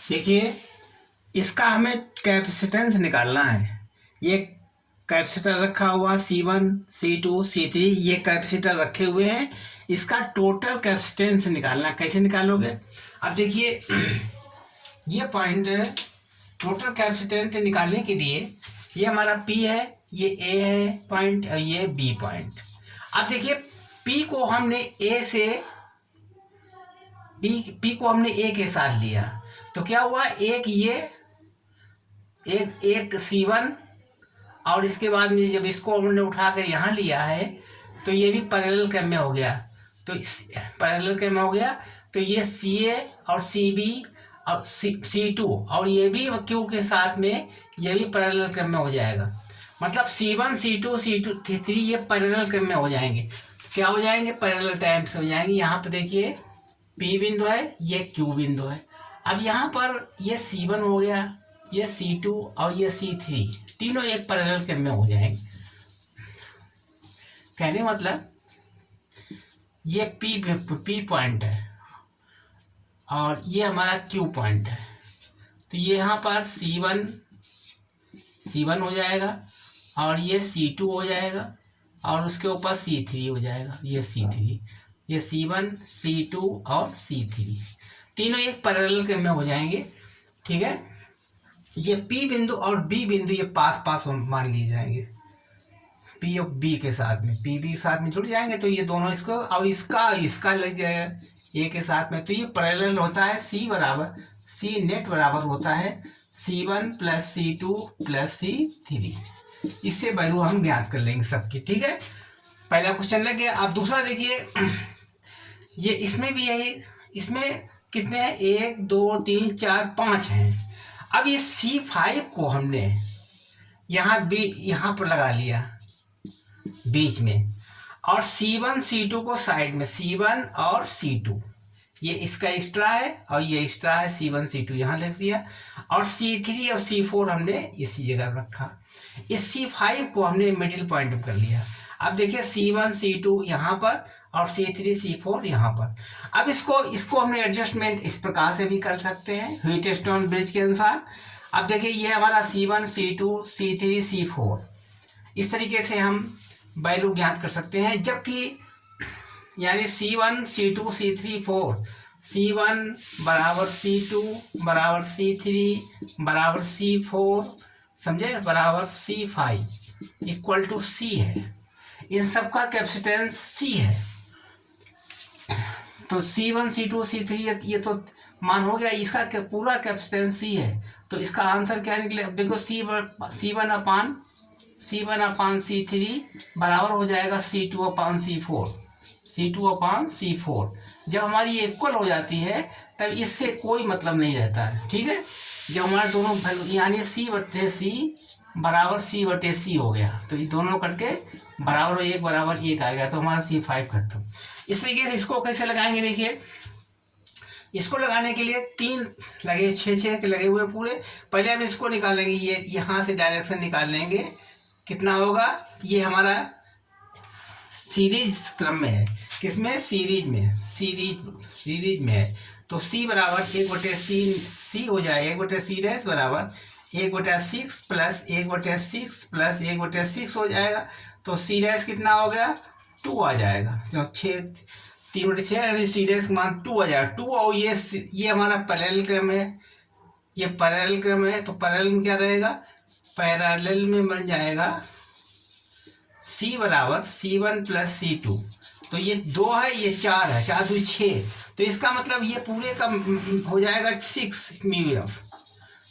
देखिए, इसका हमें कैपेसिटेंस निकालना है। ये कैपेसिटर रखा हुआ C1 C2 C3, ये कैपेसिटर रखे हुए हैं। इसका टोटल कैपेसिटेंस निकालना, कैसे निकालोगे? अब देखिए ये पॉइंट टोटल कैपेसिटेंस निकालने के लिए, ये हमारा P है, ये A है पॉइंट और ये B पॉइंट। अब देखिए P को हमने P को हमने A के साथ लिया, तो क्या हुआ, एक C1 और इसके बाद में जब इसको हमने उठाकर यहाँ लिया है तो ये भी पैरेलल क्रम में हो गया। तो पैरेलल क्रम में हो गया तो ये CA और CB और C2 और ये भी Q के साथ में ये भी पैरेलल क्रम में हो जाएगा। मतलब C1 C2 C3 ये पैरेलल क्रम में हो जाएंगे। क्या हो जाएंगे? पैरेलल टाइम्स हो जाएंगे। यहाँ पर देखिए P बिंदु है, ये Q बिंदु है। अब यहाँ पर ये C1 हो गया, ये C2 और ये C3, तीनों एक पैरेलल क्रम में हो जाएंगे। कहने मतलब ये P पॉइंट है और ये हमारा Q पॉइंट है। तो ये यहाँ पर C1 हो जाएगा और ये C2 हो जाएगा और उसके ऊपर C3 हो जाएगा, ये C3, ये C1 C2 और C3 तीनों एक पैरेलल क्रम में हो जाएंगे। ठीक है, ये P बिंदु और B बिंदु ये पास पास मान लिए जाएंगे। P और B के साथ में, P B के साथ में जुड़ जाएंगे तो ये दोनों इसको, और इसका लग जाएगा A के साथ में। तो ये पैरेलल होता है। C नेट बराबर होता है C1 plus C2 plus C3। इससे वैल्यू हम ज्ञात कर लेंगे सबकी। ठीक है, पहला क्वेश्चन लग गया। अब दूसरा देखिए, ये इसमें भी यही, इसमें कितने हैं? 1 2 3 4 5 हैं। अब ये C5 को हमने यहाँ पर लगा लिया बीच में, और C1 C2 को साइड में, C1 और C2 ये इसका एक्स्ट्रा है और ये एक्स्ट्रा है, C1 C2 यहाँ लिख दिया, और C3 और C4 हमने इसी जगह रखा। इस C5 को हमने मिडिल पॉइंट कर लिया। अब देखिए C1 C2 यहाँ पर और C3 C4 यहाँ पर। अब इसको हमने एडजस्टमेंट इस प्रकार से भी कर सकते हैं व्हीटस्टोन ब्रिज के अनुसार। अब देखिए ये हमारा C1 C2 C3 C4, इस तरीके से हम वैल्यू ज्ञात कर सकते हैं। जबकि यानी C1 C2 C3 4, C1 बराबर C2 बराबर C3 बराबर C4, समझे, बराबर C5 इक्वल टू C है। इन सब का कैपेसिटेंस C है। तो C1 C2 C3 ये तो मान हो गया, इसका पूरा कैपेसिटेंस C है। तो इसका आंसर क्या निकले? अब देखो C1 अपान C3 बराबर हो जाएगा C2 अपान C4। जब हमारी ये इक्वल हो जाती है तब इससे कोई मतलब नहीं रहता है। ठीक है, जब हमारे दोनों यानी C/C बराबर C/C हो गया तो ये दोनों करके बराबर 1 आ गया, तो हमारा C5 खत्म। इस तरीके से इसको कैसे लगाएंगे? देखिए, इसको लगाने के लिए 3 लगे, 6 के लगे हुए पूरे। पहले हम इसको निकालेंगे, ये यहाँ से डायरेक्शन निकाल लेंगे। कितना होगा? ये हमारा सीरीज क्रम में है। किसमें? सीरीज में है। तो C बराबर 1/C हो जाए, 1/C डैश बराबर 1/6 प्लस 1/6 प्लस 1/6 हो जाएगा। तो C डैश कितना हो गया? 2 आ जाएगा। तो 3/6 C डैश मान 2 आ जाएगा। 2 और ये हमारा पैरेलल क्रम है, ये पैरेलल क्रम है। तो पैरेलल में क्या रहेगा? पैरेलल में बन जाएगा C बराबर C1 प्लस C2। तो ये 2 है, ये 4 है, 4 2 6। तो इसका मतलब ये पूरे का हो जाएगा 6 म्यू एफ।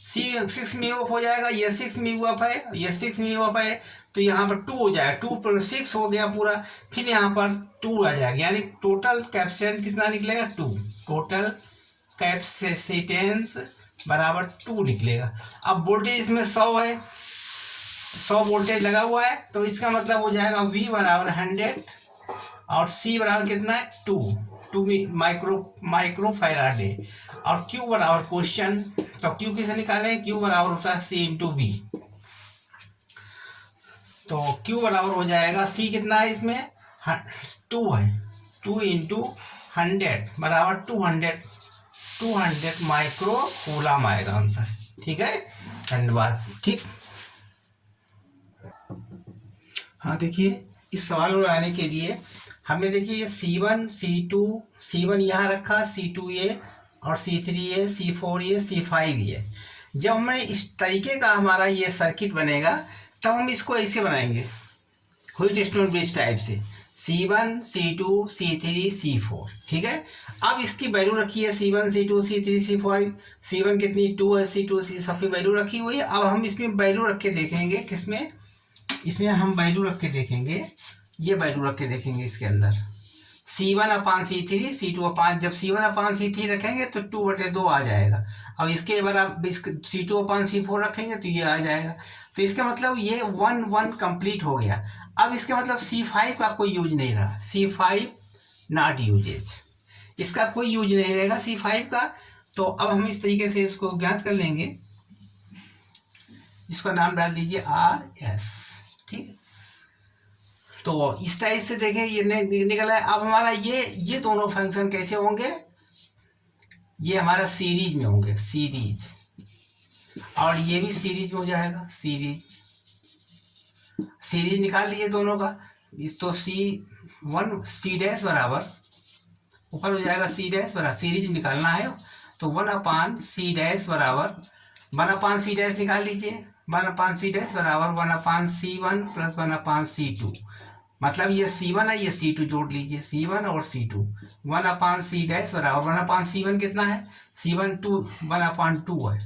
6 म्यू एफ हो जाएगा। ये 6 म्यू एफ है, ये 6 म्यू एफ है। तो यहाँ पर 2 हो जाएगा, 2 पर 6 हो गया पूरा। फिर यहाँ पर 2 आ जाएगा, यानी टोटल कैपेसिटेंस कितना निकलेगा? 2। टोटल कैपेसिटेंस बराबर 2 निकलेगा। अब वोल्टेज इसमें 100 है, 100 वोल्टेज लगा हुआ है। तो इसका मतलब हो जाएगा V बराबर 100 और C बराबर कितना है? 2 माइक्रो फैराड है। और Q बराबर क्वेश्चन, तो Q किसे निकालें? Q बराबर होता है C इंटू B। तो Q बराबर हो जाएगा, C कितना है इसमें? 2 है, 2 इंटू 100 बराबर 200 200 माइक्रो कूलम आएगा आंसर। ठीक है, धन्यवाद। ठीक, हाँ देखिए इस सवाल को बनाने के लिए हमने देखिए ये C1 C2 C1 यहाँ रखा, C2 ये और C3 ये, C4 ये, C5 ये। जब हमें इस तरीके का हमारा ये सर्किट बनेगा तब हम इसको ऐसे बनाएंगे, व्हीटस्टोन ब्रिज टाइप से, C1 C2 C3 C4। ठीक है, अब इसकी वैल्यू रखी है C1 C2 C3 C4, C1 कितनी 2 है, C2 C सबकी वैल्यू रखी हुई है। अब हम इसमें वैल्यू रख के देखेंगे, किसमें, इसमें हम वैल्यू रख के देखेंगे, ये वैल्यू रख के देखेंगे इसके अंदर C1 अपान C3 C2 अपान, जब C1 अपान C3 रखेंगे तो 2/2 आ जाएगा। अब इसके बराबर C2 अपान C4 रखेंगे तो ये आ जाएगा। तो इसका मतलब ये 1 कंप्लीट हो गया। अब इसका मतलब C5 का कोई यूज नहीं रहा, C5 नॉट यूजेज, इसका कोई यूज नहीं रहेगा C5 का। तो अब हम इस तरीके से इसको ज्ञात कर लेंगे, इसका नाम डाल दीजिए RS। ठीक, तो इस टाइप से देखें ये निकला है। अब हमारा ये दोनों फंक्शन कैसे होंगे, ये हमारा सीरीज में होंगे, सीरीज, और ये भी सीरीज में हो जाएगा, सीरीज निकाल लीजिए दोनों का। तो C1 C डैश बराबर ऊपर हो जाएगा, C डैश बराबर सीरीज निकालना है तो 1/C डैश बराबर 1/C डैश निकाल लीजिए, 1/C डैश बराबर 1/C1 प्लस 1/C2। मतलब ये C1 है, ये C2 जोड़ लीजिए, C1 और C2। 1/C डैश बराबर 1/C1 कितना है, C1 1/2 है,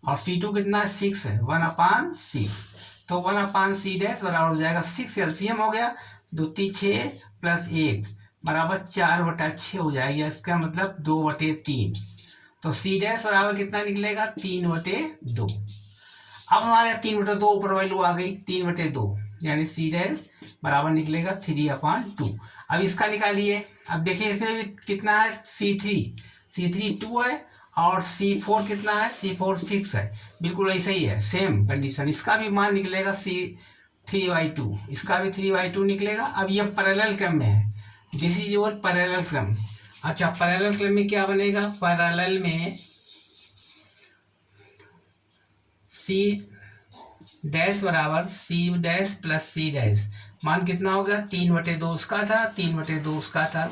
और C2 कितना है 6 है, 1/6। तो 1/C डैश बराबर हो जाएगा 6, एलसीएम हो गया, 2 3 6 प्लस 1 बराबर 4/6 हो जाएगा। इसका मतलब 2/3। तो C डैश बराबर कितना निकलेगा, 3/2। अब हमारे 3/2 ऊपर वैल्यू आ गई, 3/2 यानी C डैश बराबर निकलेगा 3/2। अब इसका निकालिए। अब देखिए इसमें भी कितना है, C3 2 है और C4 कितना है, C4 6 है, बिल्कुल ऐसा ही है, सेम कंडीशन। इसका भी मान निकलेगा 3/2, इसका भी 3/2 निकलेगा। अब ये पैरेलल क्रम में है, दिस इज योर पैरेलल क्रम। अच्छा, पैरेलल क्रम में क्या बनेगा, पैरेलल में C डैश बराबर C dash plus C dash, मान कितना हो गया, 3/2 उसका था, 3/2 उसका था,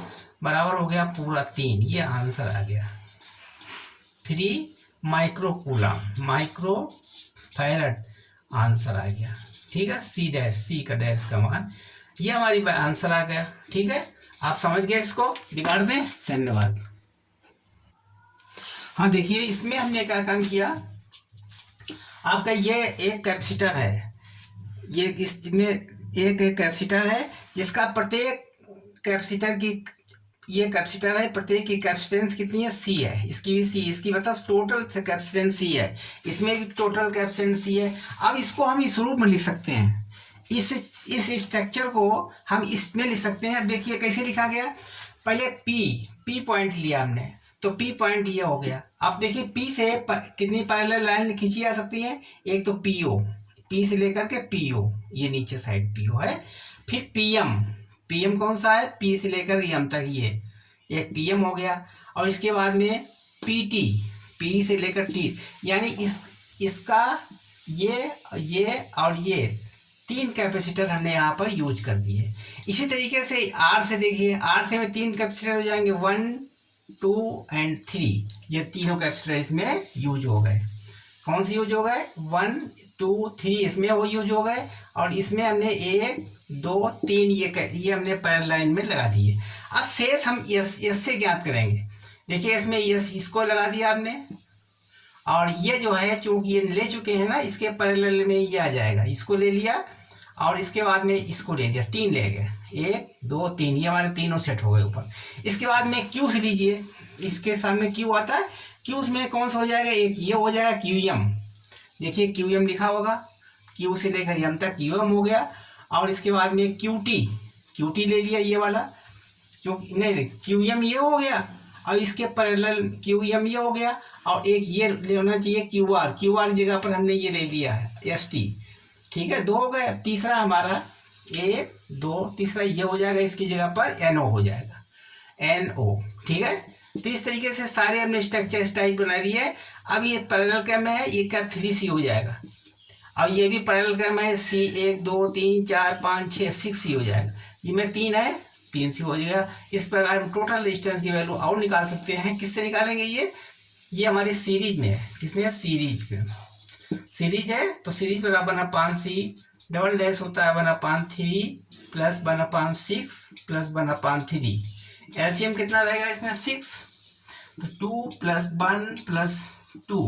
बराबर हो गया पूरा 3। ये आंसर आ गया 3 micro coulomb, micro farad answer आ गया। ठीक है, C का डैश का मान, ये हमारी आंसर आ गया। ठीक है, आप समझ गए, इसको बिगाड़ दें। धन्यवाद। हाँ देखिए इसमें हमने क्या काम किया, आपका ये एक कैपेसिटर है, ये इसमें एक कैपेसिटर है जिसका प्रत्येक कैपेसिटर की, ये कैपेसिटर है, प्रत्येक की कैपेसिटेंस कितनी है, C है, इसकी भी C, इसकी मतलब टोटल कैपेसिटेंस C है, इसमें भी टोटल कैपेसिटेंस C है। अब इसको हम इस रूप में लिख सकते हैं, इस स्ट्रक्चर को हम इसमें लिख सकते हैं। देखिए कैसे लिखा गया, पहले P पॉइंट लिया हमने, तो P पॉइंट ये हो गया। अब देखिए P से कितनी पैरेलल लाइन खींची जा सकती है, एक तो P से लेकर के PO, ये नीचे साइड PO है, फिर PM कौन सा है, P से लेकर M तक, ये एक PM हो गया। और इसके बाद में PT, P से लेकर T, यानी इसका ये और ये 3 कैपेसिटर हमने यहाँ पर यूज कर दिए। इसी तरीके से R से देखिए, R से में 3 कैपेसिटर हो जाएंगे, 1 2 और 3, ये तीनों कैपेसिटर इसमें यूज हो गए। कौन से यूज हो गए, 1 2 3 इसमें वो यूज हो गए, और इसमें हमने 1 2 3 ये हमने पैरेलल लाइन में लगा दिए। अब शेष हम एस से ज्ञात करेंगे। देखिए इसमें एस, इसको लगा दिया आपने, और ये जो है चूंकि ये ले चुके हैं ना, इसके पैरेलल में ये आ जाएगा, इसको ले लिया और इसके बाद में इसको ले लिया, 3 ले गए, 1 2 3, ये हमारे तीनों सेट हो गए ऊपर। इसके बाद में क्यू से लीजिए, इसके सामने क्यू आता है, क्यू में कौन सा हो जाएगा, एक ये हो जाएगा QM, देखिए QM लिखा होगा, Q से लेकर M तक QM हो गया। और इसके बाद में QT ले लिया, ये वाला, क्योंकि नहीं QM ये हो गया, और इसके पैरेलल QM ये हो गया, और एक ये लेना चाहिए QR जगह पर हमने ये ले लिया है ST। ठीक है, 2 हो गए। तीसरा हमारा 1 2, तीसरा ये हो जाएगा, इसकी जगह पर NO हो जाएगा, NO। ठीक है, तो इस तरीके से सारे हमने स्ट्रक्चर इस टाइप बना लिए। अब ये पैरेलल क्रम है, ये क्या 3C हो जाएगा। और ये भी पैरेलल क्रम है, C 1 2 3 4 5 6 6C हो जाएगा। ये में 3 है, 3C हो जाएगा। इस प्रकार हम टोटल रेजिस्टेंस की वैल्यू और निकाल सकते हैं। किससे निकालेंगे? ये हमारी सीरीज में है। किसमें है? सीरीज के। सीरीज है तो सीरीज बराबर 1/C डबल डैश होता है 1/3 प्लस 1/6 प्लस 1/3। एलसीएम कितना रहेगा इसमें? 6। तो 2 + 1 + 2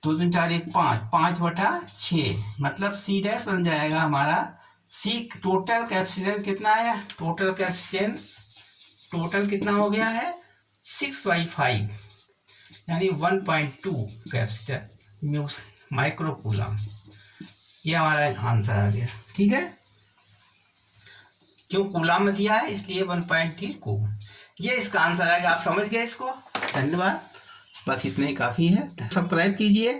2 3 4 1 5 5/6 मतलब C डैश बन जाएगा हमारा। C टोटल कैपेसिटेंस कितना है? टोटल कैपेसिटेंस टोटल कितना हो गया है? 6/5 यानी 1.2 कैपेसिटर माइक्रो कूलम। ये हमारा आंसर आ गया। ठीक है, क्यों कूलम में दिया है इसलिए 1.3 कूलम। ये इसका आंसर आएगा। आप समझ गए इसको। धन्यवाद, बस इतना ही काफ़ी है। सब्सक्राइब कीजिए।